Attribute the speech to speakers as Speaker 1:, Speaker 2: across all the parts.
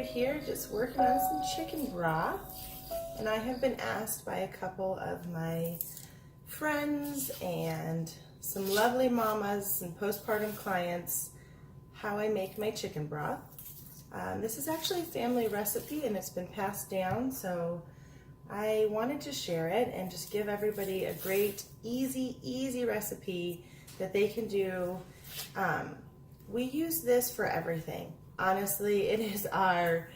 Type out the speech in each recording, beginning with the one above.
Speaker 1: here just working on some chicken broth, and I have been asked by a couple of my friends and some lovely mamas and postpartum clients how I make my chicken broth. This is actually a family recipe and it's been passed down, so I wanted to share it and just give everybody a great, easy recipe that they can do. We use this for everything. Honestly, it is our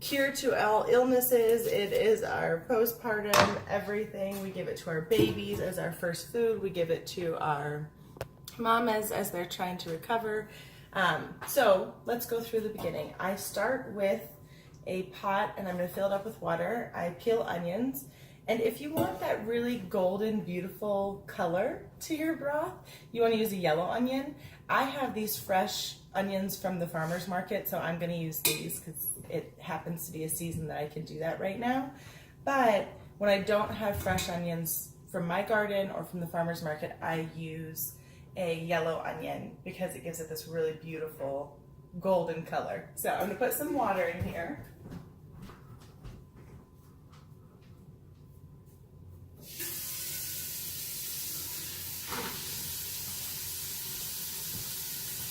Speaker 1: cure to all illnesses. It is our postpartum everything. We give it to our babies as our first food. We give it to our mamas as they're trying to recover. So let's go through the beginning. I start with a pot and I'm going to fill it up with water. I peel onions. And if you want that really golden, beautiful color to your broth, you want to use a yellow onion. I have these fresh onions from the farmer's market, so I'm going to use these because it happens to be a season that I can do that right now. But when I don't have fresh onions from my garden or from the farmer's market, I use a yellow onion because it gives it this really beautiful golden color. So I'm going to put some water in here.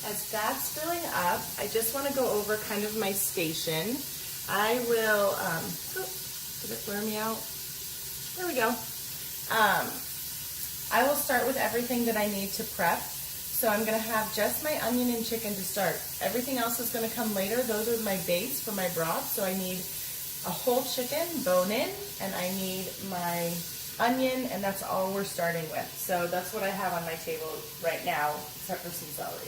Speaker 1: As that's filling up, I just want to go over kind of my station. I will, did it blur me out? There we go. I will start with everything that I need to prep. So I'm going to have just my onion and chicken to start. Everything else is going to come later. Those are my base for my broth. So I need a whole chicken, bone in, and I need my onion, and that's all we're starting with. So that's what I have on my table right now, except for some celery.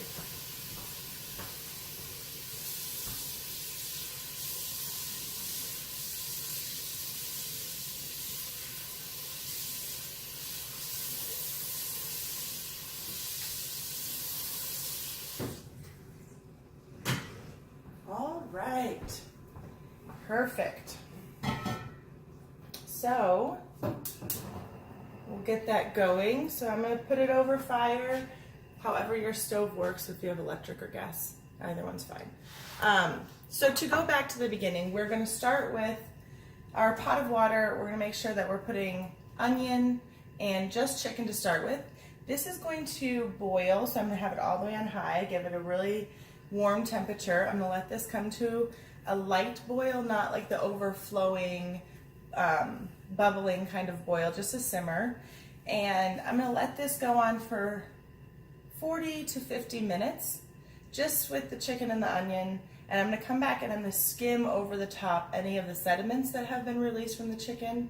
Speaker 1: Right, perfect. So we'll get that going. So I'm going to put it over fire, however your stove works, if you have electric or gas, either one's fine. So to go back to the beginning, we're going to start with our pot of water. We're going to make sure that we're putting onion and just chicken to start with. This is going to boil, so I'm going to have it all the way on high, give it a really warm temperature. I'm going to let this come to a light boil, not like the overflowing, bubbling kind of boil, just a simmer. And I'm going to let this go on for 40 to 50 minutes, just with the chicken and the onion. And I'm going to come back and I'm going to skim over the top any of the sediments that have been released from the chicken.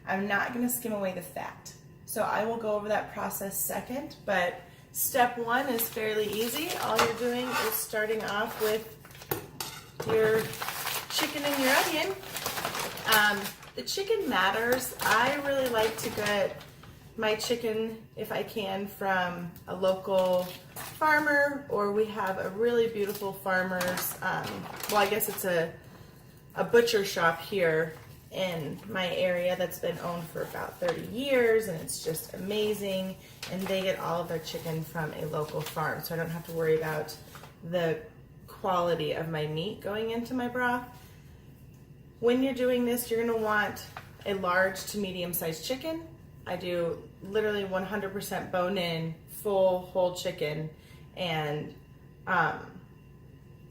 Speaker 1: I'm not going to skim away the fat. So I will go over that process second, but step one is fairly easy. All you're doing is starting off with your chicken and your onion. The chicken matters. I really like to get my chicken, if I can, from a local farmer, or we have a really beautiful farmer's, well, I guess it's a butcher shop here in my area that's been owned for about 30 years, and it's just amazing, and they get all of their chicken from a local farm, so I don't have to worry about the quality of my meat going into my broth. When you're doing this, you're going to want a large to medium-sized chicken. I do literally 100% bone-in, full, whole chicken, and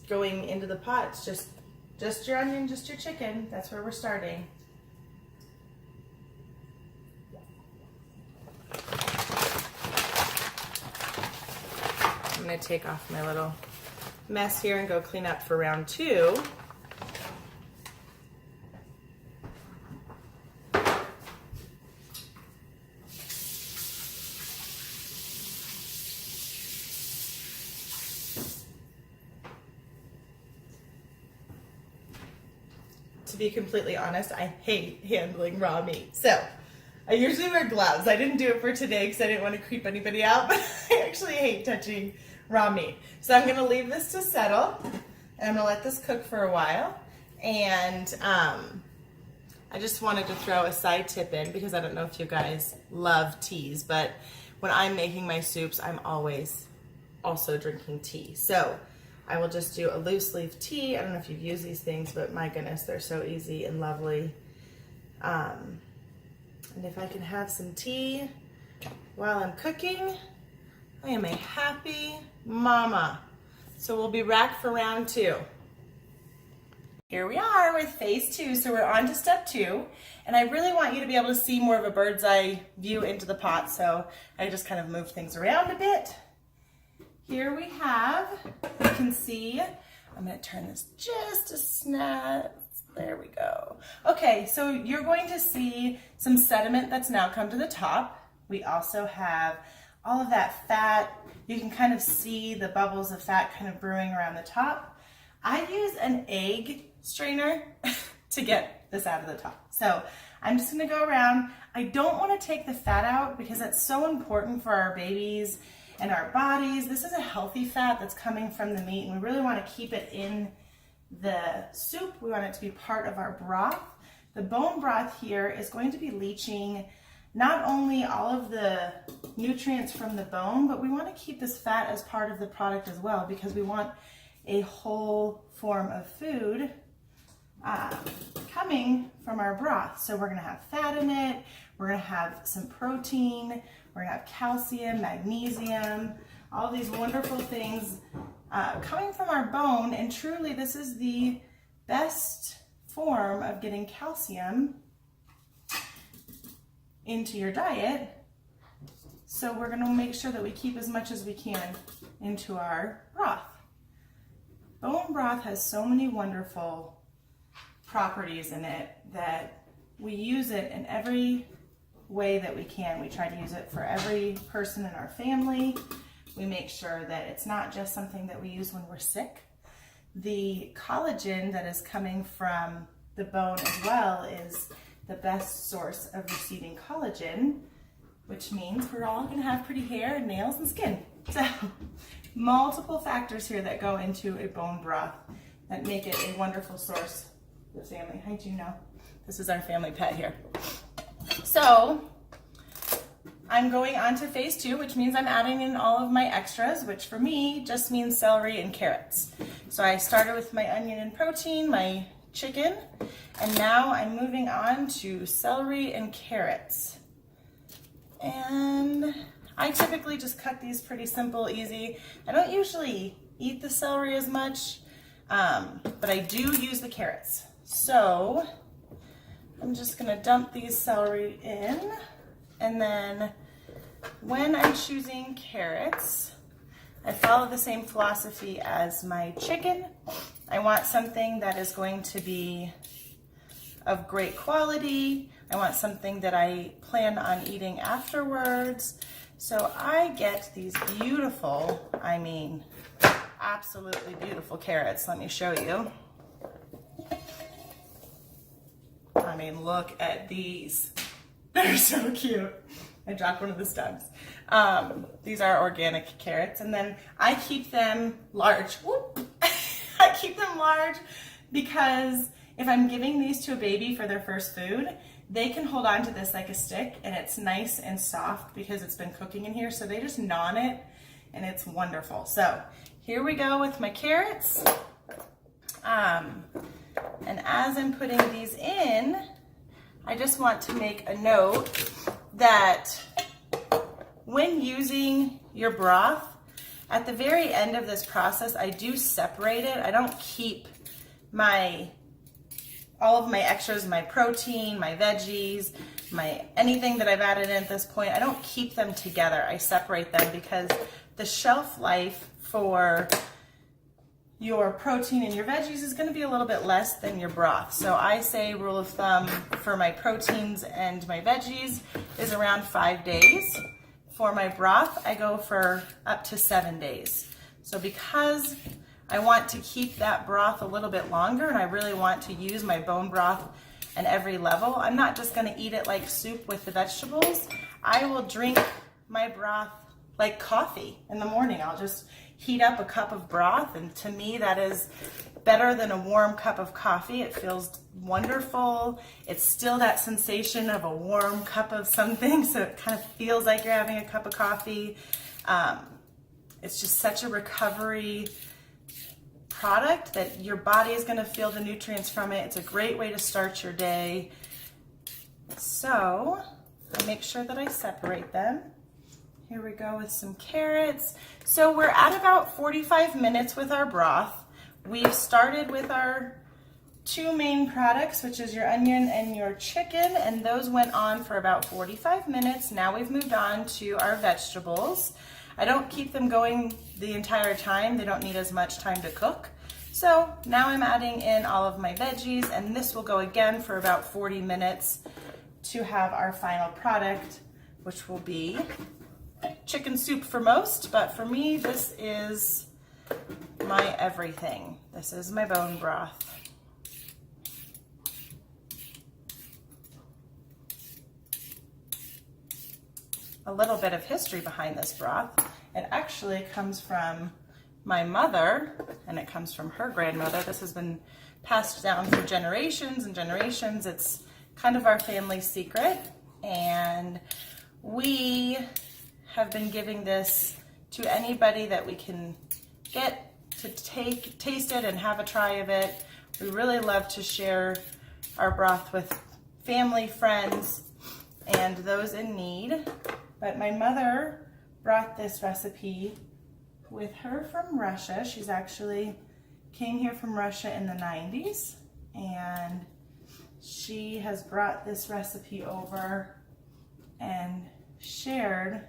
Speaker 1: going into the pot, it's just your onion, just your chicken. That's where we're starting. I'm going to take off my little mess here and go clean up for round two. To be completely honest, I hate handling raw meat. So I usually wear gloves. I didn't do it for today because I didn't want to creep anybody out, but I actually hate touching raw meat. So I'm going to leave this to settle, and I'm going to let this cook for a while. And I just wanted to throw a side tip in because I don't know if you guys love teas, but when I'm making my soups, I'm always also drinking tea. So I will just do a loose leaf tea. I don't know if you've used these things, but my goodness, they're so easy and lovely. And if I can have some tea while I'm cooking, I am a happy mama. So we'll be back for round 2. Here we are with phase 2, so we're on to step 2, and I really want you to be able to see more of a bird's eye view into the pot, so I just kind of moved things around a bit. Here we have, you can see, I'm going to turn this just a snap, there we go. Okay, so you're going to see some sediment that's now come to the top. We also have all of that fat. You can kind of see the bubbles of fat kind of brewing around the top. I use an egg strainer to get this out of the top. So I'm just gonna go around. I don't wanna take the fat out because that's so important for our babies and our bodies. This is a healthy fat that's coming from the meat, and we really wanna keep it in the soup. We want it to be part of our broth. The bone broth here is going to be leaching not only all of the nutrients from the bone, but we wanna keep this fat as part of the product as well, because we want a whole form of food coming from our broth. So we're gonna have fat in it, we're gonna have some protein, we're gonna have calcium, magnesium, all these wonderful things coming from our bone, and truly this is the best form of getting calcium into your diet. So we're gonna make sure that we keep as much as we can into our broth. Bone broth has so many wonderful properties in it that we use it in every way that we can. We try to use it for every person in our family. We make sure that it's not just something that we use when we're sick. The collagen that is coming from the bone as well is the best source of receiving collagen, which means we're all gonna have pretty hair and nails and skin. So multiple factors here that go into a bone broth that make it a wonderful source for the family. Hi, Juno. This is our family pet here. So I'm going on to phase 2, which means I'm adding in all of my extras, which for me just means celery and carrots. So I started with my onion and protein, my chicken, and now I'm moving on to celery and carrots. And I typically just cut these pretty simple, easy. I don't usually eat the celery as much, but I do use the carrots. So I'm just gonna dump these celery in, and then when I'm choosing carrots, I follow the same philosophy as my chicken. I want something that is going to be of great quality. I want something that I plan on eating afterwards. So I get these beautiful, I mean, absolutely beautiful carrots. Let me show you. I mean, look at these. They're so cute. I dropped one of the stubs. These are organic carrots, and then I keep them large. Whoop. I keep them large because if I'm giving these to a baby for their first food, they can hold on to this like a stick, and it's nice and soft because it's been cooking in here, so they just gnaw on it, and it's wonderful. So here we go with my carrots. And as I'm putting these in, I just want to make a note that when using your broth, at the very end of this process, I do separate it. I don't keep all of my extras, my protein, my veggies, anything that I've added in at this point. I don't keep them together. I separate them because the shelf life for your protein and your veggies is going to be a little bit less than your broth. So I say rule of thumb for my proteins and my veggies is around 5 days. For my broth, I go for up to 7 days. So because I want to keep that broth a little bit longer and I really want to use my bone broth at every level, I'm not just going to eat it like soup with the vegetables. I will drink my broth like coffee in the morning. I'll just heat up a cup of broth, and to me that is better than a warm cup of coffee. It feels wonderful. It's still that sensation of a warm cup of something, so it kind of feels like you're having a cup of coffee. It's just such a recovery product that your body is gonna feel the nutrients from it. It's a great way to start your day. So I make sure that I separate them. Here we go with some carrots. So we're at about 45 minutes with our broth. We've started with our two main products, which is your onion and your chicken, and those went on for about 45 minutes. Now we've moved on to our vegetables. I don't keep them going the entire time. They don't need as much time to cook. So now I'm adding in all of my veggies, and this will go again for about 40 minutes to have our final product, which will be chicken soup for most, but for me, this is my everything. This is my bone broth. A little bit of history behind this broth. It actually comes from my mother, and it comes from her grandmother. This has been passed down for generations and generations. It's kind of our family secret, and we have been giving this to anybody that we can get to taste it and have a try of it. We really love to share our broth with family, friends, and those in need. But my mother brought this recipe with her from Russia. She's actually came here from Russia in the 90s, and she has brought this recipe over and shared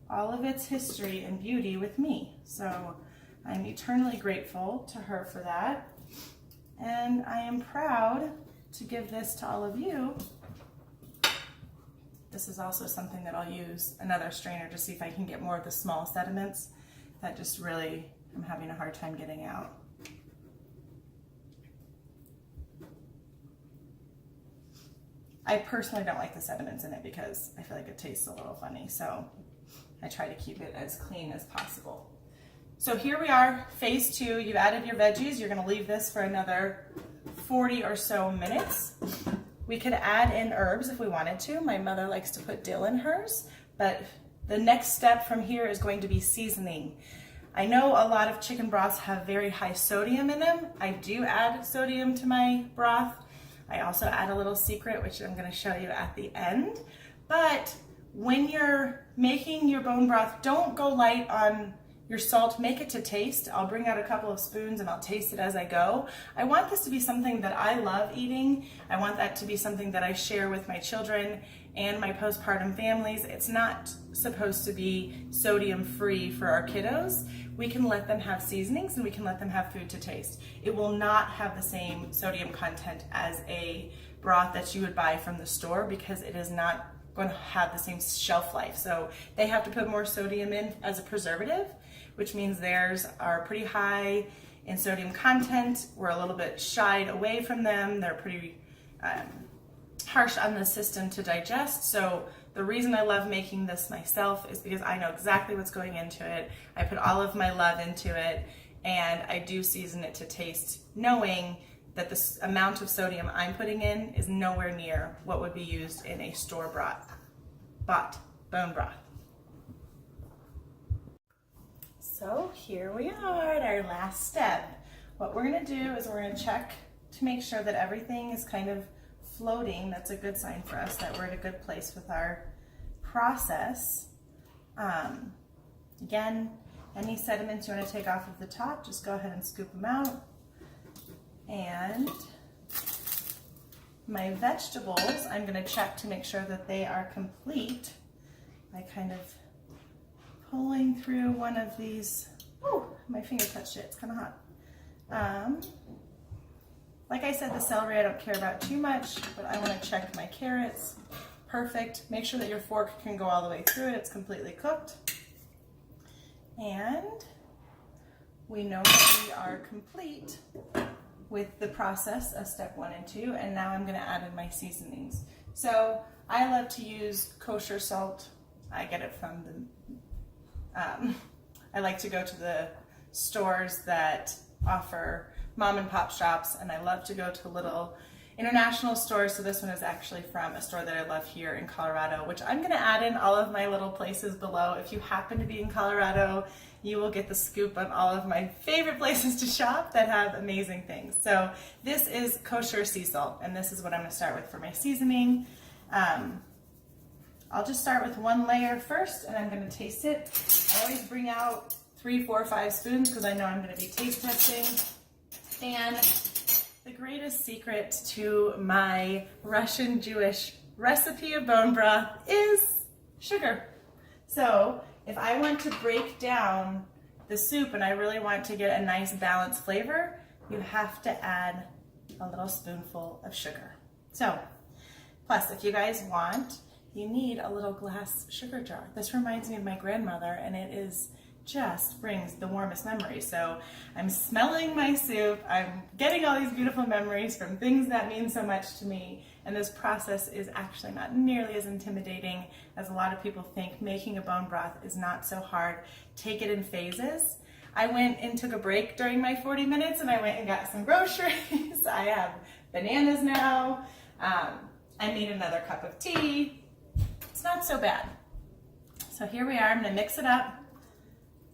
Speaker 1: all of its history and beauty with me. So I'm eternally grateful to her for that. And I am proud to give this to all of you. This is also something that I'll use another strainer to see if I can get more of the small sediments that just really I'm having a hard time getting out. I personally don't like the sediments in it because I feel like it tastes a little funny, so I try to keep it as clean as possible. So here we are, phase 2. You've added your veggies. You're gonna leave this for another 40 or so minutes. We could add in herbs if we wanted to. My mother likes to put dill in hers, but the next step from here is going to be seasoning. I know a lot of chicken broths have very high sodium in them. I do add sodium to my broth. I also add a little secret, which I'm gonna show you at the end. But when you're making your bone broth, don't go light on your salt, make it to taste. I'll bring out a couple of spoons and I'll taste it as I go. I want this to be something that I love eating. I want that to be something that I share with my children and my postpartum families. It's not supposed to be sodium free for our kiddos. We can let them have seasonings and we can let them have food to taste. It will not have the same sodium content as a broth that you would buy from the store because it is not going to have the same shelf life. So they have to put more sodium in as a preservative, which means theirs are pretty high in sodium content. We're a little bit shied away from them. They're pretty harsh on the system to digest. So the reason I love making this myself is because I know exactly what's going into it. I put all of my love into it, and I do season it to taste, knowing that the amount of sodium I'm putting in is nowhere near what would be used in a store-bought bone broth. So here we are at our last step. What we're gonna do is we're gonna check to make sure that everything is kind of floating. That's a good sign for us that we're at a good place with our process. Again, any sediments you want to take off of the top, just go ahead and scoop them out. And my vegetables, I'm going to check to make sure that they are complete by kind of pulling through one of these. Oh, my finger touched it. It's kind of hot. Like I said, the celery I don't care about too much, but I want to check my carrots. Perfect. Make sure that your fork can go all the way through it. It's completely cooked. And we know that we are complete with the process of step 1 and 2, and now I'm going to add in my seasonings. So I love to use kosher salt. I get it from the, I like to go to the stores that offer mom and pop shops, and I love to go to little international store, so this one is actually from a store that I love here in Colorado, which I'm gonna add in all of my little places below. If you happen to be in Colorado, you will get the scoop on all of my favorite places to shop that have amazing things. So this is kosher sea salt, and this is what I'm gonna start with for my seasoning. I'll just start with one layer first, and I'm gonna taste it. I always bring out 3, 4, 5 spoons because I know I'm gonna be taste testing. And the greatest secret to my Russian Jewish recipe of bone broth is sugar. So if I want to break down the soup and I really want to get a nice balanced flavor, you have to add a little spoonful of sugar. So, plus if you guys want, you need a little glass sugar jar. This reminds me of my grandmother, and it is just brings the warmest memories. So I'm smelling my soup, I'm getting all these beautiful memories from things that mean so much to me, and this process is actually not nearly as intimidating as a lot of people think. Making a bone broth is not so hard. Take it in phases. I went and took a break during my 40 minutes and I went and got some groceries. I have bananas now. I made another cup of tea. It's not so bad. So here we are, I'm gonna mix it up.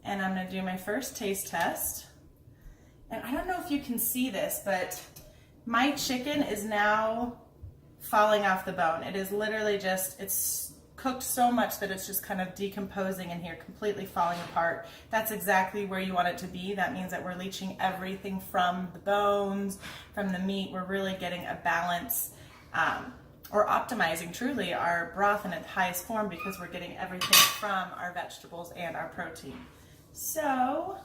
Speaker 1: And I'm gonna do my first taste test. And I don't know if you can see this, but my chicken is now falling off the bone. It is literally just, it's cooked so much that it's just kind of decomposing in here, completely falling apart. That's exactly where you want it to be. That means that we're leaching everything from the bones, from the meat. We're really getting a balance, or optimizing truly our broth in its highest form, because we're getting everything from our vegetables and our protein. So,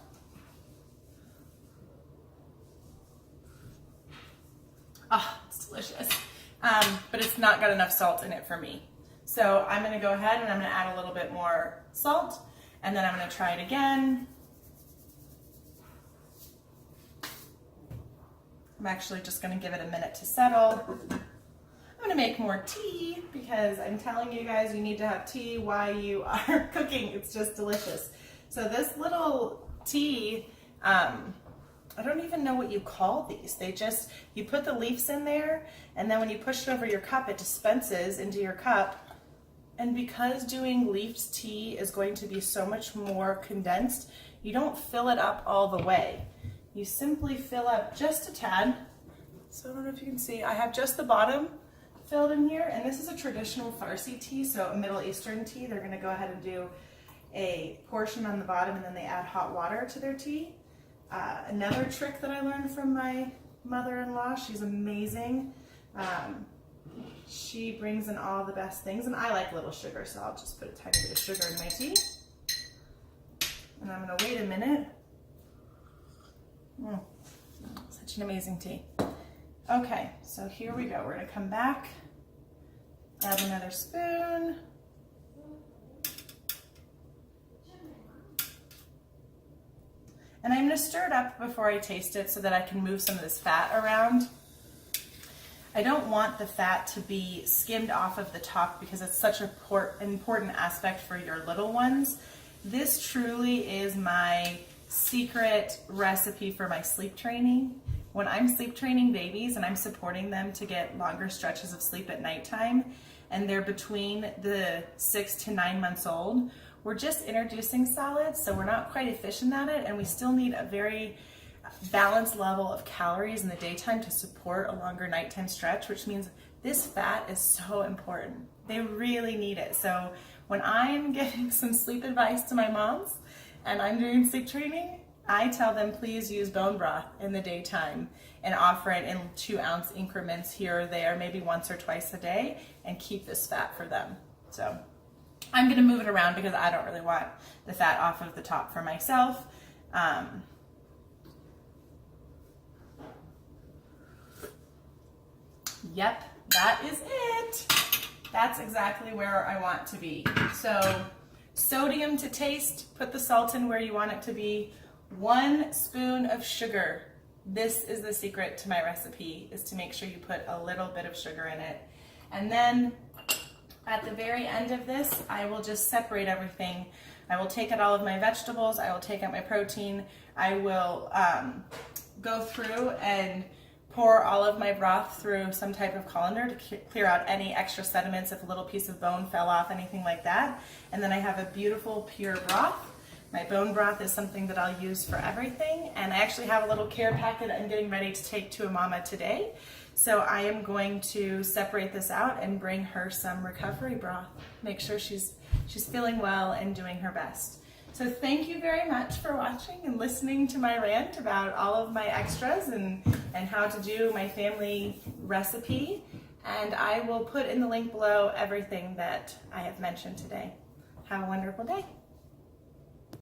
Speaker 1: it's delicious, but it's not got enough salt in it for me. So I'm gonna go ahead and I'm gonna add a little bit more salt, and then I'm gonna try it again. I'm actually just gonna give it a minute to settle. I'm gonna make more tea because I'm telling you guys, you need to have tea while you are cooking. It's just delicious. So this little tea, I don't even know what you call these. You put the leaves in there, and then when you push it over your cup, it dispenses into your cup. And because doing leafed tea is going to be so much more condensed, you don't fill it up all the way. You simply fill up just a tad. So I don't know if you can see, I have just the bottom filled in here, and this is a traditional Farsi tea, so a Middle Eastern tea. They're gonna go ahead and do a portion on the bottom, and then they add hot water to their tea. Another trick that I learned from my mother-in-law, she's amazing. She brings in all the best things, and I like little sugar, so I'll just put a tiny bit of sugar in my tea. And I'm gonna wait a minute. Such an amazing tea. Okay, so here we go. We're gonna come back, add another spoon. And I'm gonna stir it up before I taste it so that I can move some of this fat around. I don't want the fat to be skimmed off of the top because it's such an important aspect for your little ones. This truly is my secret recipe for my sleep training. When I'm sleep training babies and I'm supporting them to get longer stretches of sleep at nighttime, and they're between the 6 to 9 months old, we're just introducing solids, so we're not quite efficient at it, and we still need a very balanced level of calories in the daytime to support a longer nighttime stretch, which means this fat is so important. They really need it. So when I'm giving some sleep advice to my moms and I'm doing sleep training, I tell them please use bone broth in the daytime and offer it in 2-ounce increments here or there, maybe once or twice a day, and keep this fat for them. So I'm gonna move it around because I don't really want the fat off of the top for myself. Yep, that is it. That's exactly where I want to be. So sodium to taste, put the salt in where you want it to be. 1 spoon of sugar. This is the secret to my recipe, is to make sure you put a little bit of sugar in it. And then at the very end of this, I will just separate everything. I will take out all of my vegetables, I will take out my protein, I will go through and pour all of my broth through some type of colander to clear out any extra sediments if a little piece of bone fell off, anything like that. And then I have a beautiful pure broth. My bone broth is something that I'll use for everything. And I actually have a little care packet I'm getting ready to take to a mama today. So I am going to separate this out and bring her some recovery broth. Make sure she's feeling well and doing her best. So thank you very much for watching and listening to my rant about all of my extras and how to do my family recipe. And I will put in the link below everything that I have mentioned today. Have a wonderful day.